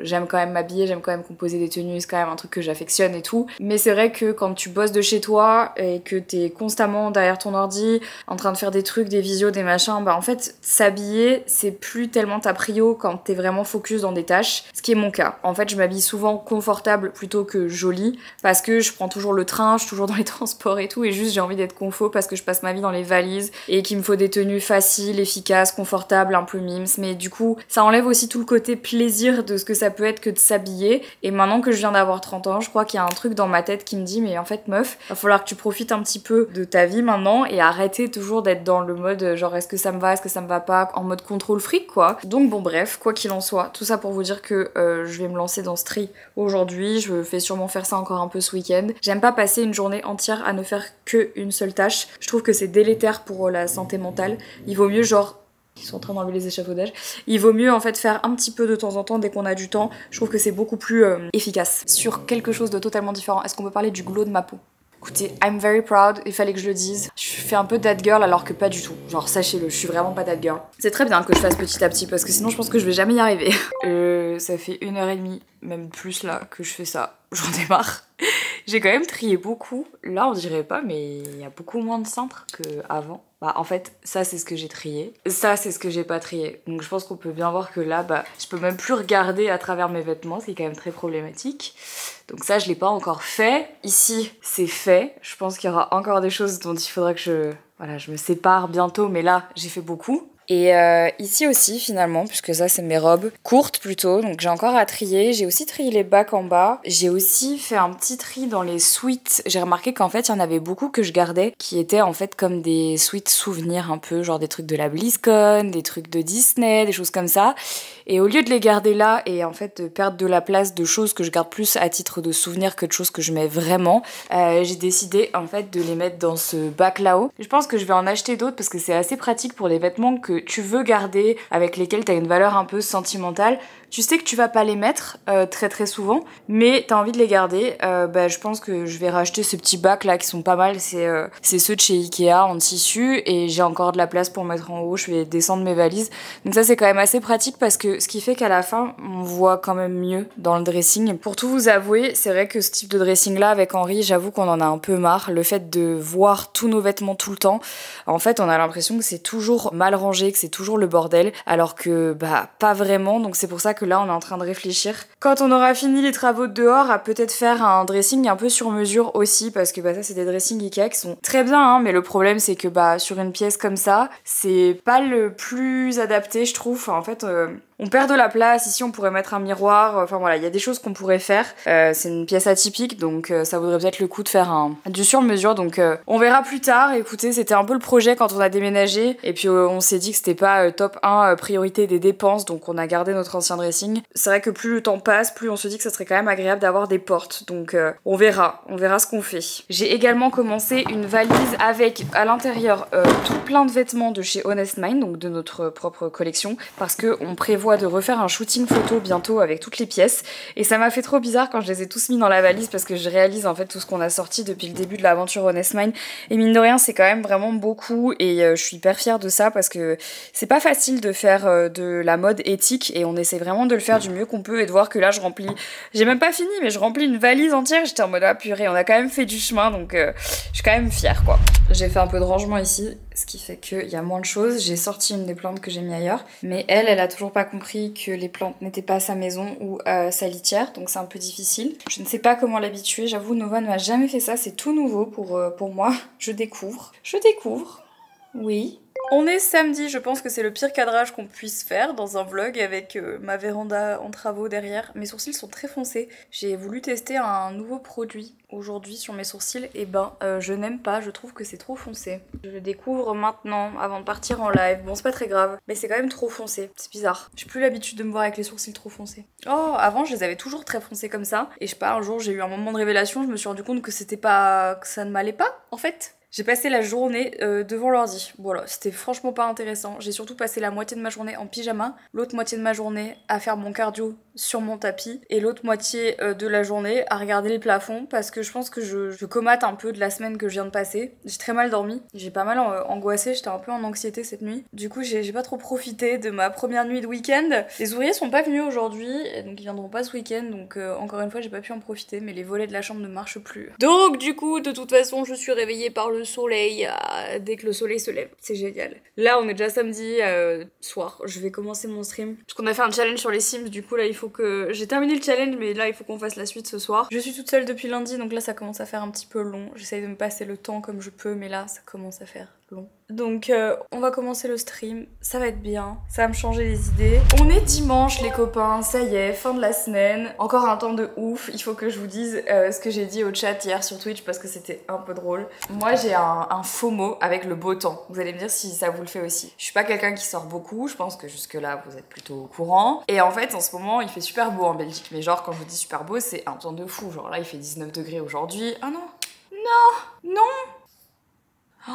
j'aime quand même m'habiller, j'aime quand même composer des tenues, c'est quand même un truc que j'affectionne et tout, mais c'est vrai que quand tu bosses de chez toi et que t'es constamment derrière ton ordi en train de faire des trucs, des visios, des machins, bah en fait s'habiller c'est plus tellement ta prio quand t'es vraiment focus dans des tâches, ce qui est mon cas. En fait je m'habille souvent confortable plutôt que jolie parce que je prends toujours le train, je suis toujours dans les transports et tout, et juste j'ai envie d'être confo parce que je passe ma vie dans les valises et qu'il me faut des tenues faciles, efficaces, confortables, un peu mimes, mais du coup ça enlève aussi tout le côté plaisir de ce que ça peut être que de s'habiller. Et maintenant que je viens d'avoir 30 ans, je crois qu'il y a un truc dans ma tête qui me dit mais en fait meuf, va falloir que tu profites un petit peu de ta vie maintenant et arrêter toujours d'être dans le mode genre est-ce que ça me va, est-ce que ça me va pas, en mode contrôle fric quoi. Donc bon bref, quoi qu'il en soit, tout ça pour vous dire que je vais me lancer dans ce tri aujourd'hui, je vais sûrement faire ça encore un peu ce week-end. J'aime pas passer une journée entière à ne faire qu'une seule tâche, je trouve que c'est délétère pour la santé mentale. Il vaut mieux genre, ils sont en train d'enlever les échafaudages, il vaut mieux en fait faire un petit peu de temps en temps dès qu'on a du temps, je trouve que c'est beaucoup plus efficace. Sur quelque chose de totalement différent, est-ce qu'on peut parler du glow de ma peau? Écoutez, I'm very proud, il fallait que je le dise. Je fais un peu that girl alors que pas du tout. Genre sachez-le, je suis vraiment pas that girl. C'est très bien que je fasse petit à petit parce que sinon je pense que je vais jamais y arriver. Ça fait 1h30, même plus là, que je fais ça. J'en ai marre. J'ai quand même trié beaucoup. Là on dirait pas, mais il y a beaucoup moins de cintres qu'avant. Bah en fait ça c'est ce que j'ai trié, ça c'est ce que j'ai pas trié, donc je pense qu'on peut bien voir que là bah je peux même plus regarder à travers mes vêtements, ce qui est quand même très problématique, donc ça je l'ai pas encore fait. Ici c'est fait, je pense qu'il y aura encore des choses dont il faudra que je me sépare bientôt, mais là j'ai fait beaucoup. Et ici aussi finalement, puisque ça c'est mes robes courtes plutôt, donc j'ai encore à trier. J'ai aussi trié les bacs en bas. J'ai aussi fait un petit tri dans les sweats. J'ai remarqué qu'en fait il y en avait beaucoup que je gardais qui étaient en fait comme des sweats souvenirs un peu, genre des trucs de la BlizzCon, des trucs de Disney, des choses comme ça. Et au lieu de les garder là et en fait de perdre de la place de choses que je garde plus à titre de souvenir que de choses que je mets vraiment, j'ai décidé en fait de les mettre dans ce bac là-haut. Je pense que je vais en acheter d'autres parce que c'est assez pratique pour les vêtements que tu veux garder, avec lesquels tu as une valeur un peu sentimentale. Tu sais que tu vas pas les mettre très très souvent, mais t'as envie de les garder. Je pense que je vais racheter ces petits bacs là qui sont pas mal. C'est ceux de chez Ikea en tissu et j'ai encore de la place pour mettre en haut. Je vais descendre mes valises. Donc ça c'est quand même assez pratique parce que ce qui fait qu'à la fin on voit quand même mieux dans le dressing. Pour tout vous avouer, c'est vrai que ce type de dressing là avec Henri, j'avoue qu'on en a un peu marre. Le fait de voir tous nos vêtements tout le temps, en fait on a l'impression que c'est toujours mal rangé, que c'est toujours le bordel, alors que pas vraiment. Donc c'est pour ça que là on est en train de réfléchir quand on aura fini les travaux de dehors à peut-être faire un dressing un peu sur mesure aussi, parce que ça c'est des dressings Ikea qui sont très bien hein, mais le problème c'est que sur une pièce comme ça c'est pas le plus adapté je trouve. Enfin, en fait on perd de la place. Ici on pourrait mettre un miroir, enfin voilà, il y a des choses qu'on pourrait faire. C'est une pièce atypique donc ça vaudrait peut-être le coup de faire du sur mesure, donc on verra plus tard. Écoutez, c'était un peu le projet quand on a déménagé et puis on s'est dit que c'était pas top 1 priorité des dépenses, donc on a gardé notre ancien dressing. C'est vrai que plus le temps passe, plus on se dit que ça serait quand même agréable d'avoir des portes, donc on verra ce qu'on fait. J'ai également commencé une valise avec à l'intérieur tout plein de vêtements de chez Honest Mind, donc de notre propre collection, parce que on prévoit de refaire un shooting photo bientôt avec toutes les pièces et ça m'a fait trop bizarre quand je les ai tous mis dans la valise parce que je réalise en fait tout ce qu'on a sorti depuis le début de l'aventure Honest Mind et mine de rien c'est quand même vraiment beaucoup et je suis hyper fière de ça parce que c'est pas facile de faire de la mode éthique et on essaie vraiment de le faire du mieux qu'on peut et de voir que là j'ai même pas fini mais je remplis une valise entière. J'étais en mode purée, on a quand même fait du chemin, donc je suis quand même fière quoi. J'ai fait un peu de rangement ici, ce qui fait qu'il y a moins de choses. J'ai sorti une des plantes que j'ai mis ailleurs, mais elle a toujours pas compris que les plantes n'étaient pas à sa maison ou à sa litière, donc c'est un peu difficile. Je ne sais pas comment l'habituer, j'avoue Nova ne m'a jamais fait ça, c'est tout nouveau pour moi. Je découvre, oui. On est samedi, je pense que c'est le pire cadrage qu'on puisse faire dans un vlog avec ma véranda en travaux derrière. Mes sourcils sont très foncés. J'ai voulu tester un nouveau produit aujourd'hui sur mes sourcils et je n'aime pas, je trouve que c'est trop foncé. Je le découvre maintenant avant de partir en live. Bon, c'est pas très grave, mais c'est quand même trop foncé. C'est bizarre. J'ai plus l'habitude de me voir avec les sourcils trop foncés. Oh, avant je les avais toujours très foncés comme ça et je sais pas, un jour j'ai eu un moment de révélation, je me suis rendu compte que que ça ne m'allait pas en fait. J'ai passé la journée devant l'ordi. Voilà, c'était franchement pas intéressant. J'ai surtout passé la moitié de ma journée en pyjama, l'autre moitié de ma journée à faire mon cardio sur mon tapis et l'autre moitié de la journée à regarder les plafonds parce que je pense que je comate un peu de la semaine que je viens de passer. J'ai très mal dormi, j'ai pas mal angoissé, j'étais un peu en anxiété cette nuit. Du coup, j'ai pas trop profité de ma première nuit de week-end. Les ouvriers sont pas venus aujourd'hui, donc ils viendront pas ce week-end, donc encore une fois, j'ai pas pu en profiter, mais les volets de la chambre ne marchent plus. Donc du coup, de toute façon, je suis réveillée par le soleil dès que le soleil se lève. C'est génial. Là, on est déjà samedi soir. Je vais commencer mon stream. Parce qu'on a fait un challenge sur les Sims, du coup là, il faut que... J'ai terminé le challenge, mais là, il faut qu'on fasse la suite ce soir. Je suis toute seule depuis lundi, donc là, ça commence à faire un petit peu long. J'essaye de me passer le temps comme je peux, mais là, ça commence à faire long. Donc on va commencer le stream, ça va être bien, ça va me changer les idées. On est dimanche les copains, ça y est, fin de la semaine. Encore un temps de ouf, il faut que je vous dise ce que j'ai dit au chat hier sur Twitch parce que c'était un peu drôle. Moi j'ai un FOMO avec le beau temps, vous allez me dire si ça vous le fait aussi. Je suis pas quelqu'un qui sort beaucoup, je pense que jusque là vous êtes plutôt au courant. Et en fait en ce moment il fait super beau en Belgique, mais genre quand je vous dis super beau c'est un temps de fou. Genre là il fait 19 degrés aujourd'hui. Ah non, non, oh,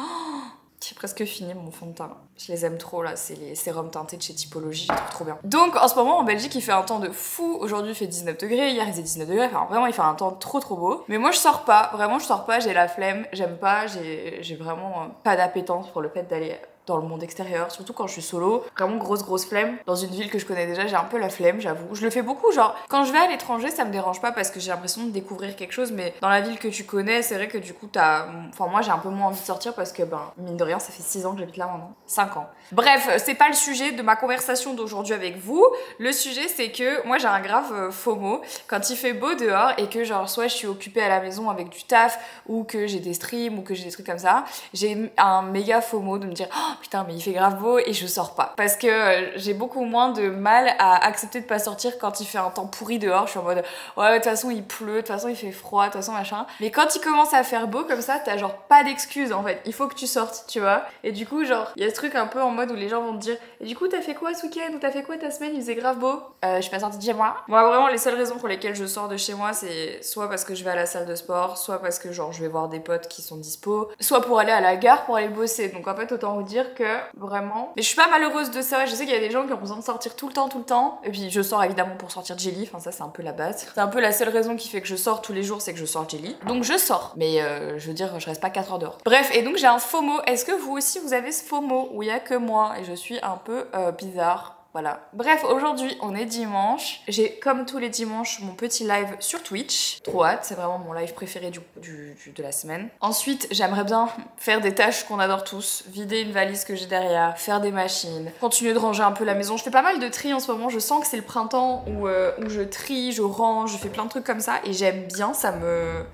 j'ai presque fini mon fond de teint. Je les aime trop là, c'est les sérums teintés de chez Typologie, je trouve trop bien. Donc en ce moment en Belgique il fait un temps de fou. Aujourd'hui il fait 19 degrés, hier il faisait 19 degrés, enfin vraiment il fait un temps trop beau. Mais moi je sors pas, vraiment je sors pas, j'ai la flemme, j'aime pas, j'ai vraiment pas d'appétence pour le fait d'aller dans le monde extérieur, surtout quand je suis solo. Vraiment grosse flemme. Dans une ville que je connais déjà, j'ai un peu la flemme, j'avoue. Je le fais beaucoup, genre quand je vais à l'étranger, ça me dérange pas parce que j'ai l'impression de découvrir quelque chose, mais dans la ville que tu connais, c'est vrai que du coup enfin moi j'ai un peu moins envie de sortir parce que mine de rien, ça fait 6 ans que j'habite là maintenant. 5 ans. Bref, c'est pas le sujet de ma conversation d'aujourd'hui avec vous. Le sujet c'est que moi j'ai un grave FOMO quand il fait beau dehors et que genre soit je suis occupée à la maison avec du taf ou que j'ai des streams ou que j'ai des trucs comme ça. J'ai un méga FOMO de me dire putain mais il fait grave beau et je sors pas. Parce que j'ai beaucoup moins de mal à accepter de pas sortir quand il fait un temps pourri dehors. Je suis en mode ouais de toute façon il pleut, de toute façon il fait froid, de toute façon machin. Mais quand il commence à faire beau comme ça, t'as genre pas d'excuse en fait. Il faut que tu sortes, tu vois. Et du coup genre il y a ce truc un peu en mode où les gens vont te dire et du coup t'as fait quoi ce week-end ou t'as fait quoi ta semaine, il faisait grave beau. Je suis pas sortie de chez moi. Moi vraiment les seules raisons pour lesquelles je sors de chez moi c'est soit parce que je vais à la salle de sport, soit parce que genre je vais voir des potes qui sont dispo, soit pour aller à la gare pour aller bosser. Donc en fait autant vous dire que vraiment. Mais je suis pas malheureuse de ça. Je sais qu'il y a des gens qui ont besoin de sortir tout le temps. Et puis je sors évidemment pour sortir Jelly. Enfin ça c'est un peu la base. C'est un peu la seule raison qui fait que je sors tous les jours, c'est que je sors Jelly. Donc je sors. Mais je veux dire je reste pas 4 heures dehors. Bref et donc j'ai un FOMO. Est-ce que vous aussi vous avez ce FOMO où il y a que moi et je suis un peu bizarre? Voilà. Bref, aujourd'hui, on est dimanche. J'ai, comme tous les dimanches, mon petit live sur Twitch. Trop hâte, c'est vraiment mon live préféré de la semaine. Ensuite, j'aimerais bien faire des tâches qu'on adore tous. Vider une valise que j'ai derrière, faire des machines, continuer de ranger un peu la maison. Je fais pas mal de tri en ce moment. Je sens que c'est le printemps où je trie, je range, je fais plein de trucs comme ça. Et j'aime bien,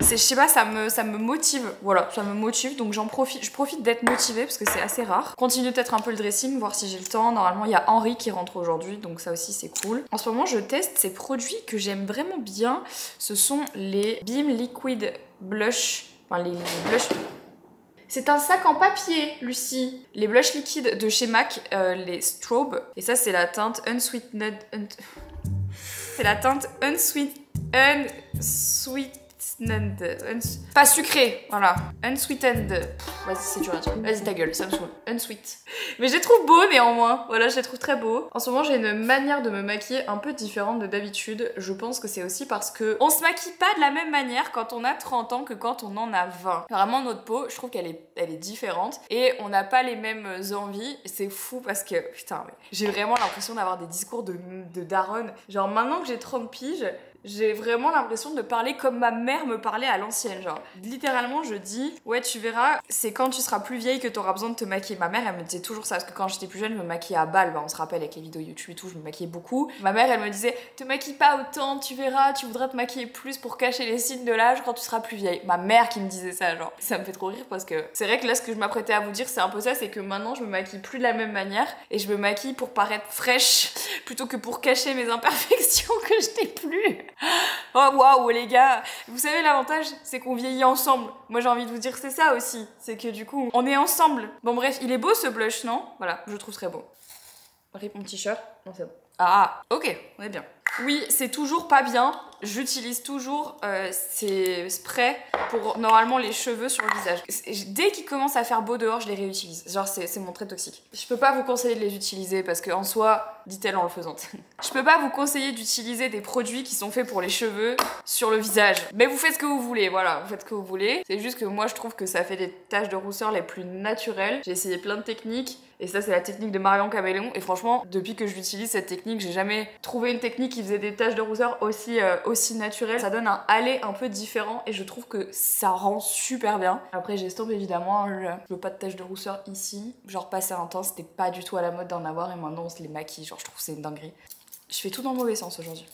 je sais pas, ça me motive. Voilà, ça me motive. Donc j'en profite. Je profite d'être motivée parce que c'est assez rare. Continue peut-être un peu le dressing, voir si j'ai le temps. Normalement, il y a Henri qui rentre aujourd'hui, donc ça aussi c'est cool. En ce moment je teste ces produits que j'aime vraiment bien. Ce sont les Beam Liquid Blush. Enfin les blush. C'est un sac en papier, Lucie. Les blushs liquides de chez MAC, les Strobe. Et ça c'est la teinte Unsweetened. C'est la teinte pas sucré, voilà. Unsweetened. Vas-y, c'est dur à dire. Vas-y, ta gueule, ça me saoule. Unsweet. Mais je les trouve beaux néanmoins. Voilà, je les trouve très beaux. En ce moment, j'ai une manière de me maquiller un peu différente de d'habitude. Je pense que c'est aussi parce que on se maquille pas de la même manière quand on a 30 ans que quand on en a 20. Vraiment, notre peau, je trouve qu'elle est différente. Et on n'a pas les mêmes envies. C'est fou parce que, putain, j'ai vraiment l'impression d'avoir des discours de daronne. Genre, maintenant que j'ai 30 piges, j'ai vraiment l'impression de parler comme ma mère me parlait à l'ancienne, genre. Littéralement, je dis, ouais, tu verras, c'est quand tu seras plus vieille que t'auras besoin de te maquiller. Ma mère, elle me disait toujours ça, parce que quand j'étais plus jeune, je me maquillais à balle. Bah, on se rappelle avec les vidéos YouTube et tout, je me maquillais beaucoup. Ma mère, elle me disait, te maquille pas autant, tu verras, tu voudras te maquiller plus pour cacher les signes de l'âge quand tu seras plus vieille. Ma mère qui me disait ça, genre. Ça me fait trop rire parce que c'est vrai que là, ce que je m'apprêtais à vous dire, c'est un peu ça, c'est que maintenant, je me maquille plus de la même manière et je me maquille pour paraître fraîche plutôt que pour cacher mes imperfections que je n'ai plus. Oh waouh les gars, vous savez l'avantage c'est qu'on vieillit ensemble. Moi j'ai envie de vous dire c'est ça aussi, c'est que du coup on est ensemble. Bon bref, il est beau ce blush non? Voilà, je le trouve très beau. Rip mon t-shirt, non c'est bon. Ah ok, on est bien. Oui, c'est toujours pas bien. J'utilise toujours ces sprays pour normalement les cheveux sur le visage. Dès qu'il commence à faire beau dehors, je les réutilise. Genre c'est mon trait toxique. Je peux pas vous conseiller de les utiliser parce que en soi, dit-elle en le faisant. Je peux pas vous conseiller d'utiliser des produits qui sont faits pour les cheveux sur le visage. Mais vous faites ce que vous voulez, voilà, vous faites ce que vous voulez. C'est juste que moi je trouve que ça fait des taches de rousseur les plus naturelles. J'ai essayé plein de techniques. Et ça c'est la technique de Marion Caméléon. Et franchement, depuis que j'utilise cette technique, j'ai jamais trouvé une technique qui faisait des taches de rousseur aussi naturelles. Ça donne un aller un peu différent et je trouve que ça rend super bien. Après j'estompe évidemment, je veux pas de taches de rousseur ici. Genre passer un temps, c'était pas du tout à la mode d'en avoir et maintenant on se les maquille. Genre je trouve que c'est une dinguerie. Je fais tout dans le mauvais sens aujourd'hui.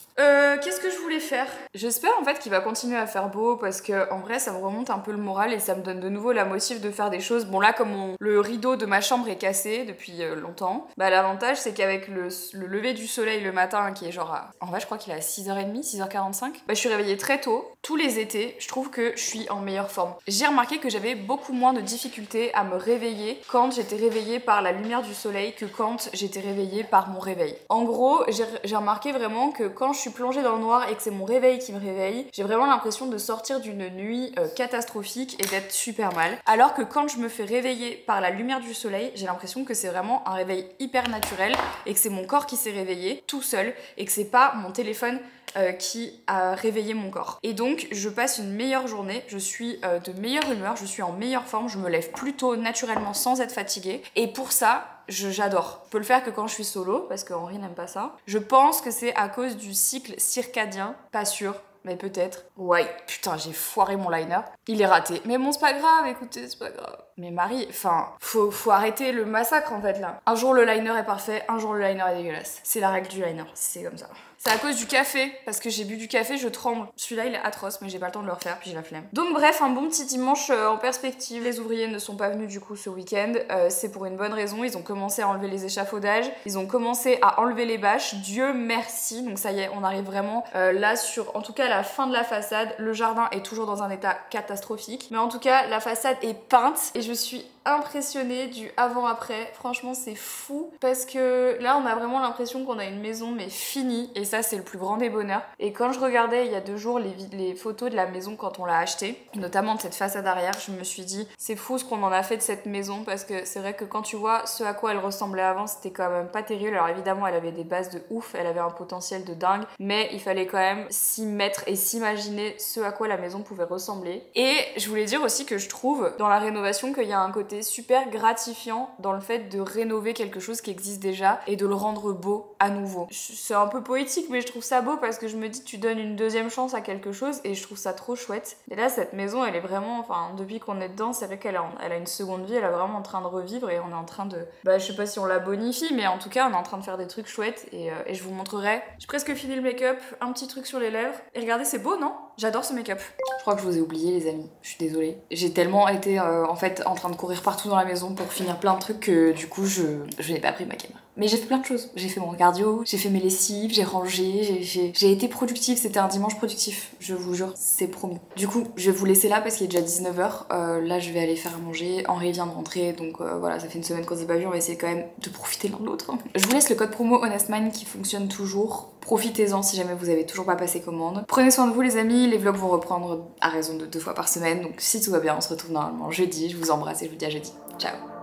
Qu'est-ce que je voulais faire? J'espère en fait qu'il va continuer à faire beau parce que en vrai ça me remonte un peu le moral et ça me donne de nouveau la motive de faire des choses. Bon là comme le rideau de ma chambre est cassé depuis longtemps, bah l'avantage c'est qu'avec le lever du soleil le matin qui est genre en vrai je crois qu'il est à 6h30, 6h45, bah je suis réveillée très tôt. Tous les étés, je trouve que je suis en meilleure forme. J'ai remarqué que j'avais beaucoup moins de difficultés à me réveiller quand j'étais réveillée par la lumière du soleil que quand j'étais réveillée par mon réveil. En gros, j'ai remarqué vraiment que quand je suis plongée dans le noir et que c'est mon réveil qui me réveille, j'ai vraiment l'impression de sortir d'une nuit catastrophique et d'être super mal. Alors que quand je me fais réveiller par la lumière du soleil, j'ai l'impression que c'est vraiment un réveil hyper naturel et que c'est mon corps qui s'est réveillé tout seul et que c'est pas mon téléphone qui a réveillé mon corps. Et donc je passe une meilleure journée, je suis de meilleure humeur, je suis en meilleure forme, je me lève plus tôt naturellement sans être fatiguée. Et pour ça, j'adore. Je peux le faire que quand je suis solo, parce que Henri n'aime pas ça. Je pense que c'est à cause du cycle circadien, pas sûr. Mais peut-être. Ouais, putain, j'ai foiré mon liner. Il est raté. Mais bon, c'est pas grave, écoutez, c'est pas grave. Mais Marie, enfin, faut arrêter le massacre en fait là. Un jour le liner est parfait, un jour le liner est dégueulasse. C'est la règle du liner, c'est comme ça. C'est à cause du café, parce que j'ai bu du café, je tremble. Celui-là il est atroce, mais j'ai pas le temps de le refaire, puis j'ai la flemme. Donc bref, un bon petit dimanche en perspective. Les ouvriers ne sont pas venus du coup ce week-end, c'est pour une bonne raison. Ils ont commencé à enlever les échafaudages, ils ont commencé à enlever les bâches, Dieu merci. Donc ça y est, on arrive vraiment là sur, en tout cas, la fin de la façade. Le jardin est toujours dans un état catastrophique, mais en tout cas, la façade est peinte et je suis impressionnée du avant-après. Franchement, c'est fou parce que là, on a vraiment l'impression qu'on a une maison mais finie, et ça, c'est le plus grand des bonheurs. Et quand je regardais il y a 2 jours les photos de la maison quand on l'a achetée, notamment de cette façade arrière, je me suis dit, c'est fou ce qu'on en a fait de cette maison, parce que c'est vrai que quand tu vois ce à quoi elle ressemblait avant, c'était quand même pas terrible. Alors évidemment, elle avait des bases de ouf, elle avait un potentiel de dingue, mais il fallait quand même s'y mettre et s'imaginer ce à quoi la maison pouvait ressembler. Et je voulais dire aussi que je trouve dans la rénovation qu'il y a un côté super gratifiant dans le fait de rénover quelque chose qui existe déjà et de le rendre beau à nouveau. C'est un peu poétique, mais je trouve ça beau parce que je me dis, tu donnes une deuxième chance à quelque chose et je trouve ça trop chouette. Et là, cette maison, elle est vraiment, enfin, depuis qu'on est dedans, c'est vrai qu'elle a une seconde vie, elle est vraiment en train de revivre et on est en train de, je sais pas si on la bonifie, mais en tout cas, on est en train de faire des trucs chouettes et je vous montrerai. J'ai presque fini le make-up, un petit truc sur les lèvres. Et regardez, c'est beau, non? J'adore ce make-up. Je crois que je vous ai oublié, les amis. Je suis désolée. J'ai tellement été en fait en train de courir partout dans la maison pour finir plein de trucs que du coup je n'ai pas pris ma caméra. Mais j'ai fait plein de choses. J'ai fait mon cardio, j'ai fait mes lessives, j'ai rangé, j'ai été productive. C'était un dimanche productif, je vous jure, c'est promis. Du coup, je vais vous laisser là parce qu'il est déjà 19h. Là, je vais aller faire à manger. Henri vient de rentrer, donc voilà, ça fait une semaine qu'on s'est pas vu. On va essayer quand même de profiter l'un de l'autre. Je vous laisse le code promo HonestMind qui fonctionne toujours. Profitez-en si jamais vous avez toujours pas passé commande. Prenez soin de vous, les amis. Les vlogs vont reprendre à raison de 2 fois par semaine. Donc si tout va bien, on se retrouve normalement jeudi. Je vous embrasse et je vous dis à jeudi. Ciao.